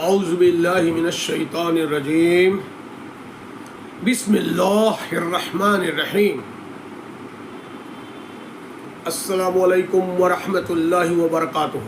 اعوذ باللہ من الشیطان الرجیم بسم اللہ الرحمن الرحیم السلام علیکم ورحمۃ اللہ وبرکاتہ۔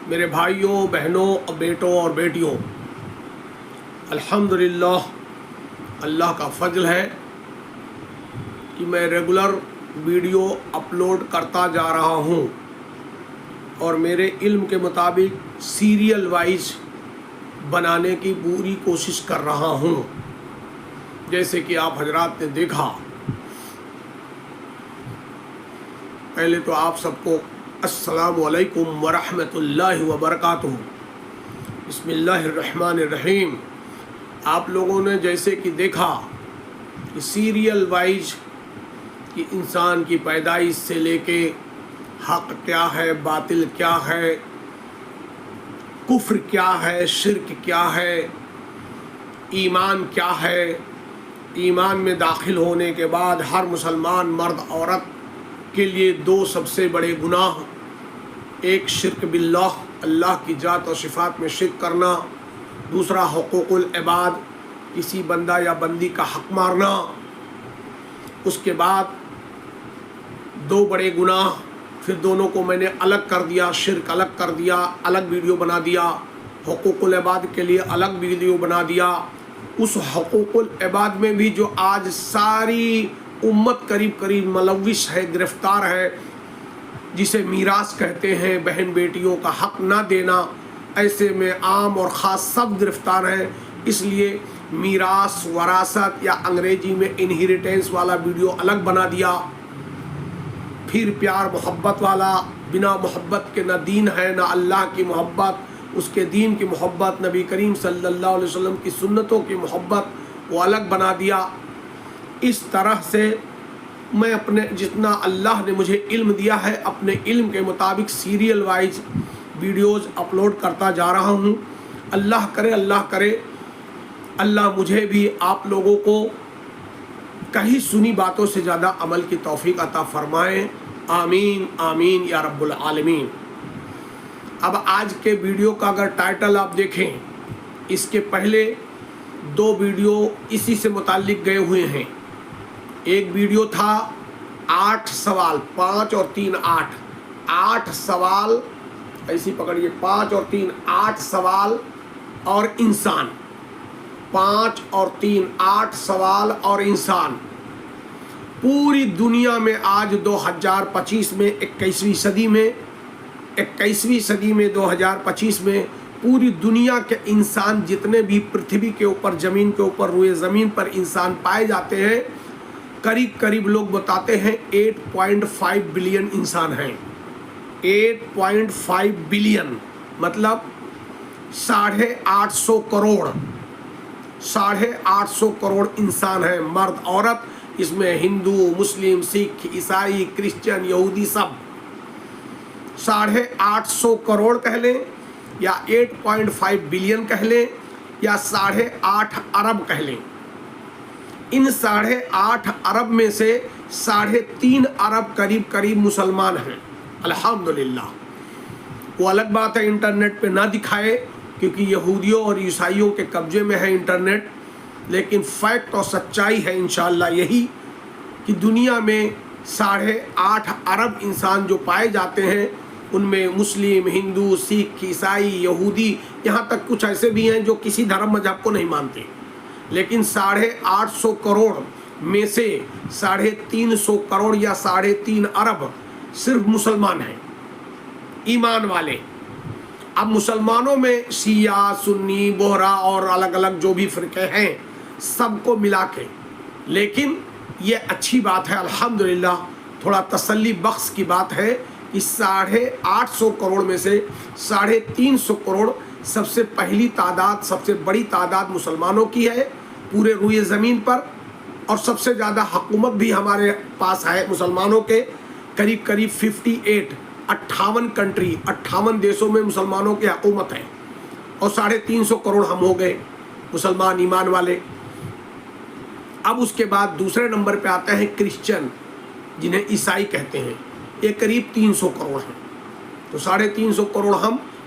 میرے بھائیوں، بہنوں، بیٹوں اور بیٹیوں، الحمدللہ اللہ کا فضل ہے کہ میں ریگولر ویڈیو اپلوڈ کرتا جا رہا ہوں اور میرے علم کے مطابق سیریل وائز بنانے کی پوری کوشش کر رہا ہوں۔ جیسے کہ آپ حضرات نے دیکھا، پہلے تو آپ سب کو السلام علیکم ورحمۃ اللہ وبرکاتہ۔ بسم اللہ الرحمن الرحیم۔ آپ لوگوں نے جیسے کہ دیکھا کہ سیریل وائز کہ انسان کی پیدائش سے لے کے حق کیا ہے، باطل کیا ہے، کفر کیا ہے، شرک کیا ہے، ایمان کیا ہے، ایمان میں داخل ہونے کے بعد ہر مسلمان مرد عورت کے لیے دو سب سے بڑے گناہ، ایک شرک باللہ، اللہ کی ذات و صفات میں شرک کرنا، دوسرا حقوق العباد، کسی بندہ یا بندی کا حق مارنا۔ اس کے بعد دو بڑے گناہ، پھر دونوں کو میں نے الگ کر دیا، شرک الگ کر دیا، الگ ویڈیو بنا دیا، حقوق العباد کے لیے الگ ویڈیو بنا دیا۔ اس حقوق العباد میں بھی جو آج ساری امت قریب ملوث ہے، گرفتار ہے، جسے میراث کہتے ہیں، بہن بیٹیوں کا حق نہ دینا، ایسے میں عام اور خاص سب گرفتار ہیں۔ اس لیے میراث، وراثت یا انگریزی میں انہیریٹنس والا ویڈیو الگ بنا دیا۔ پھر پیار محبت والا، بنا محبت کے نہ دین ہے نہ اللہ کی محبت، اس کے دین کی محبت، نبی کریم صلی اللہ علیہ وسلم کی سنتوں کی محبت، وہ الگ بنا دیا۔ اس طرح سے میں اپنے جتنا اللہ نے مجھے علم دیا ہے، اپنے علم کے مطابق سیریل وائز ویڈیوز اپلوڈ کرتا جا رہا ہوں۔ اللہ کرے اللہ مجھے بھی آپ لوگوں کو کہیں سنی باتوں سے زیادہ عمل کی توفیق عطا فرمائے، آمین آمین یا رب العالمین۔ اب آج کے ویڈیو کا اگر ٹائٹل آپ دیکھیں، اس کے پہلے دو ویڈیو اسی سے متعلق گئے ہوئے ہیں۔ ایک ویڈیو تھا 8 سوال، 5 اور 3 8، 8 سوال، ایسی پکڑیے، 5 اور 3 8 سوال اور انسان، 5 اور 3 8 سوال اور انسان۔ پوری دنیا میں آج 2025 میں 21ویں صدی میں 2025 میں پوری دنیا کے انسان جتنے بھی پرتھوی کے اوپر، زمین کے اوپر، روئے زمین پر انسان پائے جاتے ہیں، قریب لوگ بتاتے ہیں 8.5 بلین انسان ہیں۔ 8.5 بلین مطلب 850 کروڑ، 850 کروڑ انسان ہیں، مرد عورت، اس میں ہندو، مسلم، سکھ، عیسائی، کرسچن، یہودی، سب 850 کروڑ کہہ لیں یا 8.5 بلین کہہ لیں یا 8.5 ارب کہہ لیں۔ ان 8.5 ارب میں سے 3.5 ارب قریب مسلمان ہیں، الحمدللہ۔ وہ الگ بات ہے انٹرنیٹ پہ نہ دکھائے، کیونکہ یہودیوں اور عیسائیوں کے قبضے میں ہے انٹرنیٹ، لیکن فیکٹ اور سچائی ہے انشاءاللہ یہی کہ دنیا میں 8.5 ارب انسان جو پائے جاتے ہیں، ان میں مسلم، ہندو، سکھ، عیسائی، یہودی، یہاں تک کچھ ایسے بھی ہیں جو کسی دھرم مذہب کو نہیں مانتے، لیکن 850 کروڑ میں سے 350 کروڑ یا 3.5 ارب صرف مسلمان ہیں، ایمان والے۔ اب مسلمانوں میں شیعہ، سنی، بہرا اور الگ الگ جو بھی فرقے ہیں، سب کو ملا کے، لیکن یہ اچھی بات ہے الحمدللہ، تھوڑا تسلی بخش کی بات ہے کہ 850 کروڑ میں سے 350 کروڑ سب سے پہلی تعداد، سب سے بڑی تعداد مسلمانوں کی ہے پورے روئے زمین پر، اور سب سے زیادہ حکومت بھی ہمارے پاس ہے مسلمانوں کے، قریب 58 کنٹری، 58 دیشوں میں مسلمانوں کی حکومت ہے، اور 350 کروڑ ہم ہو گئے مسلمان ایمان والے۔ اب اس کے بعد دوسرے نمبر پہ آتے ہیں کرسچن، جنہیں عیسائی کہتے ہیں، یہ قریب 300 کروڑ ہیں۔ تو 350 کروڑ ہم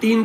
3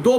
2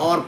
اور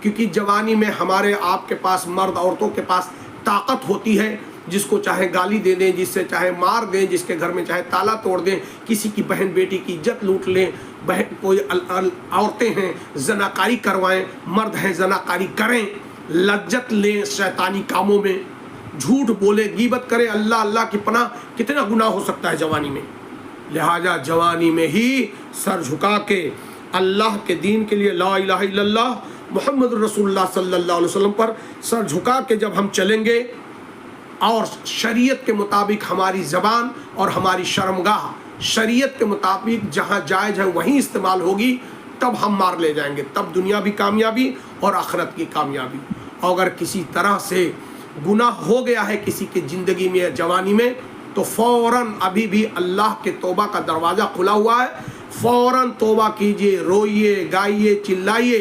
کیونکہ جوانی میں ہمارے آپ کے پاس مرد عورتوں کے پاس طاقت ہوتی ہے، جس کو چاہے گالی دے دیں، جس سے چاہے مار دیں، جس کے گھر میں چاہے تالا توڑ دیں، کسی کی بہن بیٹی کی عزت لوٹ لیں، کوئی عورتیں ہیں زناکاری کروائیں، مرد ہیں زناکاری کریں، لذت لیں شیطانی کاموں میں، جھوٹ بولے، غیبت کرے، اللہ اللہ کی پناہ کتنا گناہ ہو سکتا ہے جوانی میں۔ لہٰذا جوانی میں ہی سر جھکا کے اللہ کے دین کے لیے، لا الہ الا اللہ محمد رسول اللہ صلی اللہ علیہ وسلم پر سر جھکا کے جب ہم چلیں گے اور شریعت کے مطابق ہماری زبان اور ہماری شرمگاہ شریعت کے مطابق جہاں جائز ہے وہیں استعمال ہوگی، تب ہم مار لے جائیں گے، تب دنیا بھی کامیابی اور آخرت کی کامیابی۔ اور اگر کسی طرح سے گناہ ہو گیا ہے کسی کی زندگی میں یا جوانی میں تو فوراً ابھی بھی اللہ کے توبہ کا دروازہ کھلا ہوا ہے، فوراً توبہ کیجئے، روئیے، گائیے، چلائیے۔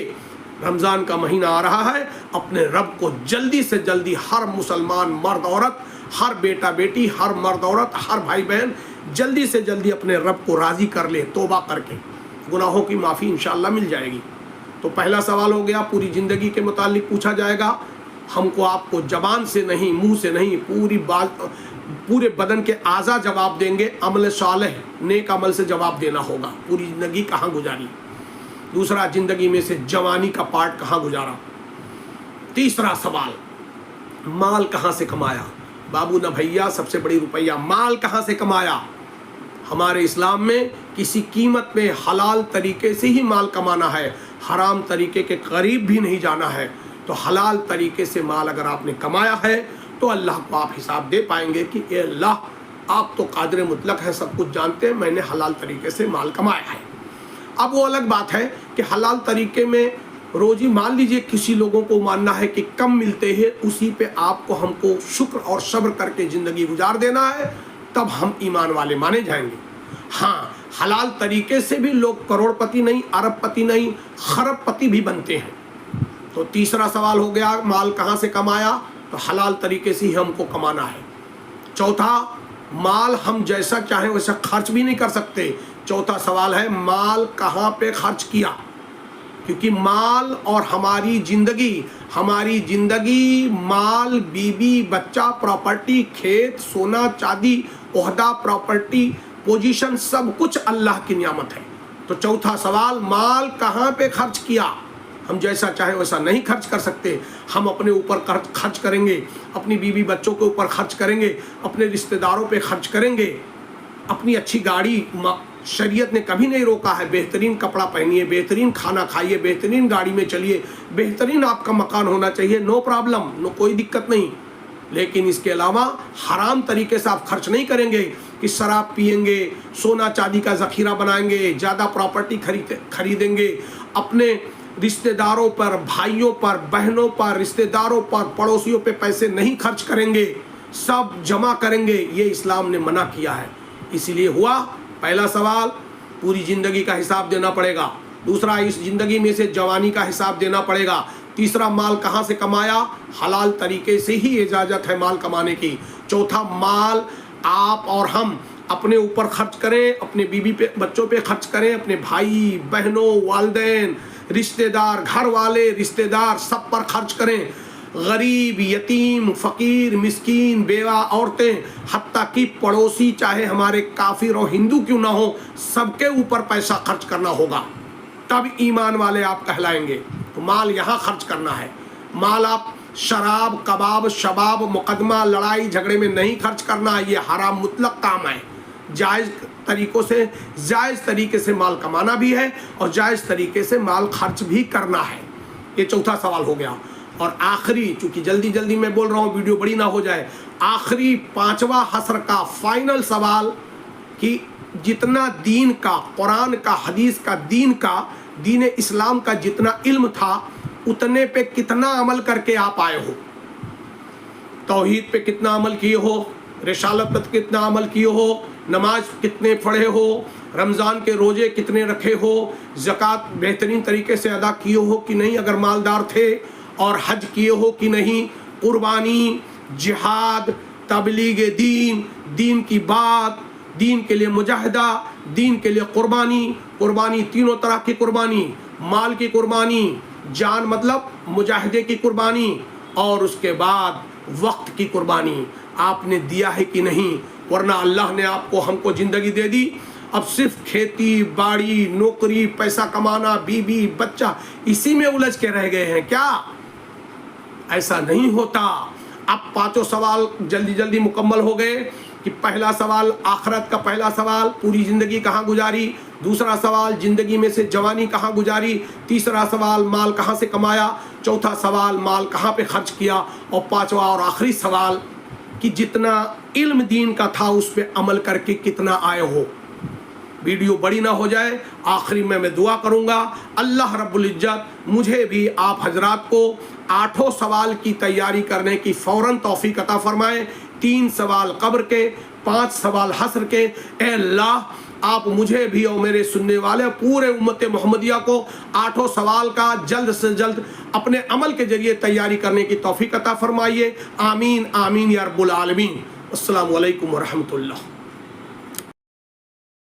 رمضان کا مہینہ آ رہا ہے، اپنے رب کو جلدی سے جلدی ہر مسلمان مرد عورت، ہر بیٹا بیٹی، ہر مرد عورت، ہر بھائی بہن جلدی سے جلدی اپنے رب کو راضی کر لے، توبہ کر کے گناہوں کی معافی انشاءاللہ مل جائے گی۔ تو پہلا سوال ہو گیا، پوری زندگی کے متعلق پوچھا جائے گا، ہم کو آپ کو زبان سے نہیں، منہ سے نہیں، پورے بدن کے اعضاء جواب دیں گے، عمل صالح نیک عمل سے جواب دینا ہوگا، پوری زندگی کہاں گزاری، دوسرا زندگی میں سے جوانی کا پارٹ کہاں گزارا، تیسرا سوال مال کہاں سے کمایا، بابو نہ بھیا سب سے بڑی روپیہ، مال کہاں سے کمایا۔ ہمارے اسلام میں کسی قیمت میں حلال طریقے سے ہی مال کمانا ہے، حرام طریقے کے قریب بھی نہیں جانا ہے۔ تو حلال طریقے سے مال اگر آپ نے کمایا ہے تو اللہ کو آپ حساب دے پائیں گے کہ اے اللہ آپ تو قادر مطلق ہے، سب کچھ جانتے ہیں، میں نے حلال طریقے سے مال کمایا ہے۔ اب وہ الگ بات ہے کہ حلال طریقے میں روزی، مان لیجئے کسی لوگوں کو ماننا ہے کہ کم ملتے ہیں، اسی پہ آپ کو ہم کو شکر اور صبر کر کے زندگی گزار دینا ہے، تب ہم ایمان والے مانے جائیں گے۔ ہاں، حلال طریقے سے بھی لوگ کروڑ پتی نہیں، ارب پتی نہیں، خرب پتی بھی بنتے ہیں۔ تو تیسرا سوال ہو گیا مال کہاں سے کمایا، تو حلال طریقے سے ہی ہم کو کمانا ہے۔ چوتھا، مال ہم جیسا چاہیں ویسا خرچ بھی نہیں کر سکتے۔ چوتھا سوال ہے مال کہاں پہ خرچ کیا، کیونکہ مال اور ہماری زندگی مال، بیوی، بچہ، پراپرٹی، کھیت، سونا چاندی، عہدہ، پراپرٹی، پوزیشن، سب کچھ اللہ کی نعمت ہے۔ تو چوتھا سوال مال کہاں پہ خرچ کیا، ہم جیسا چاہیں ویسا نہیں خرچ کر سکتے۔ ہم اپنے اوپر خرچ کریں گے، اپنی بیوی بچوں کے اوپر خرچ کریں گے، اپنے رشتہ داروں پہ خرچ کریں گے، اپنی اچھی گاڑی، شریعت نے کبھی نہیں روکا ہے، بہترین کپڑا پہنیے، بہترین کھانا کھائیے، بہترین گاڑی میں چلیے، بہترین آپ کا مکان ہونا چاہیے، نو پرابلم، نو کوئی دقت نہیں۔ لیکن اس کے علاوہ حرام طریقے سے آپ خرچ نہیں کریں گے کہ شراب پئیں گے، سونا چاندی کا ذخیرہ بنائیں گے، زیادہ پراپرٹی خریدیں گے، اپنے رشتہ داروں پر، بھائیوں پر، بہنوں پر، رشتہ داروں پر، پڑوسیوں پہ پیسے نہیں خرچ کریں گے، سب جمع کریں گے، یہ اسلام نے منع کیا ہے۔ اسی لیے ہوا پہلا سوال پوری زندگی کا حساب دینا پڑے گا، دوسرا اس زندگی میں سے جوانی کا حساب دینا پڑے گا، تیسرا مال کہاں سے کمایا، حلال طریقے سے ہی اجازت ہے مال کمانے کی، چوتھا مال آپ اور ہم اپنے اوپر خرچ کریں، اپنے بیوی پہ، بچوں پہ خرچ کریں، اپنے بھائی بہنوں، والدین، رشتہ دار، گھر والے، رشتہ دار، سب پر خرچ کریں، غریب، یتیم، فقیر، مسکین، بیوہ، عورتیں، حتیٰ کہ پڑوسی چاہے ہمارے کافر اور ہندو کیوں نہ ہو، سب کے اوپر پیسہ خرچ کرنا ہوگا، تب ایمان والے آپ کہلائیں گے۔ تو مال یہاں خرچ کرنا ہے، مال آپ شراب، کباب، شباب، مقدمہ، لڑائی جھگڑے میں نہیں خرچ کرنا، یہ حرام مطلق کام ہے۔ جائز طریقوں سے، جائز طریقے سے مال کمانا بھی ہے اور جائز طریقے سے مال خرچ بھی کرنا ہے۔ یہ چوتھا سوال ہو گیا۔ اور آخری، چونکہ جلدی میں بول رہا ہوں ویڈیو بڑی نہ ہو جائے، آخری پانچواں حسر کا فائنل سوال کہ جتنا دین کا، قرآن کا، حدیث کا، دین اسلام کا جتنا علم تھا اتنے پہ کتنا عمل کر کے آپ آئے ہو، توحید پہ کتنا عمل کیے ہو، رسالت پر کتنا عمل کیے ہو، نماز کتنے پڑھے ہو، رمضان کے روزے کتنے رکھے ہو، زکوٰۃ بہترین طریقے سے ادا کیے ہو کہ نہیں اگر مالدار تھے، اور حج کیے ہو کہ نہیں، قربانی، جہاد، تبلیغ دین، دین کی بات، دین کے لیے مجاہدہ، دین کے لیے قربانی، تینوں طرح کی قربانی، مال کی قربانی، جان مطلب مجاہدے کی قربانی اور اس کے بعد وقت کی قربانی آپ نے دیا ہے کہ نہیں؟ ورنہ اللہ نے آپ کو ہم کو زندگی دے دی، اب صرف کھیتی باڑی نوکری پیسہ کمانا بیوی بچہ اسی میں الجھ کے رہ گئے ہیں کیا؟ ایسا نہیں ہوتا۔ اب پانچوں سوال جلدی جلدی مکمل ہو گئے کہ پہلا سوال آخرت کا پہلا سوال پوری زندگی کہاں گزاری، دوسرا سوال زندگی میں سے جوانی کہاں گزاری، تیسرا سوال مال کہاں سے کمایا، چوتھا سوال مال کہاں پہ خرچ کیا، اور پانچواں اور آخری سوال کہ جتنا علم دین کا تھا اس پہ عمل کر کے کتنا آئے ہو۔ ویڈیو بڑی نہ ہو جائے، آخری میں دعا کروں گا اللہ رب العزت مجھے بھی آپ حضرات کو 8 سوال کی تیاری کرنے کی فوراً توفیق عطا فرمائے۔ 3 سوال قبر کے، 5 سوال حشر کے۔ اے اللہ آپ مجھے بھی اور میرے سننے والے پورے امت محمدیہ کو 8 سوال کا جلد سے جلد اپنے عمل کے ذریعے تیاری کرنے کی توفیق عطا فرمائیے۔ آمین آمین یا رب العالمین۔ السلام علیکم ورحمۃ اللہ۔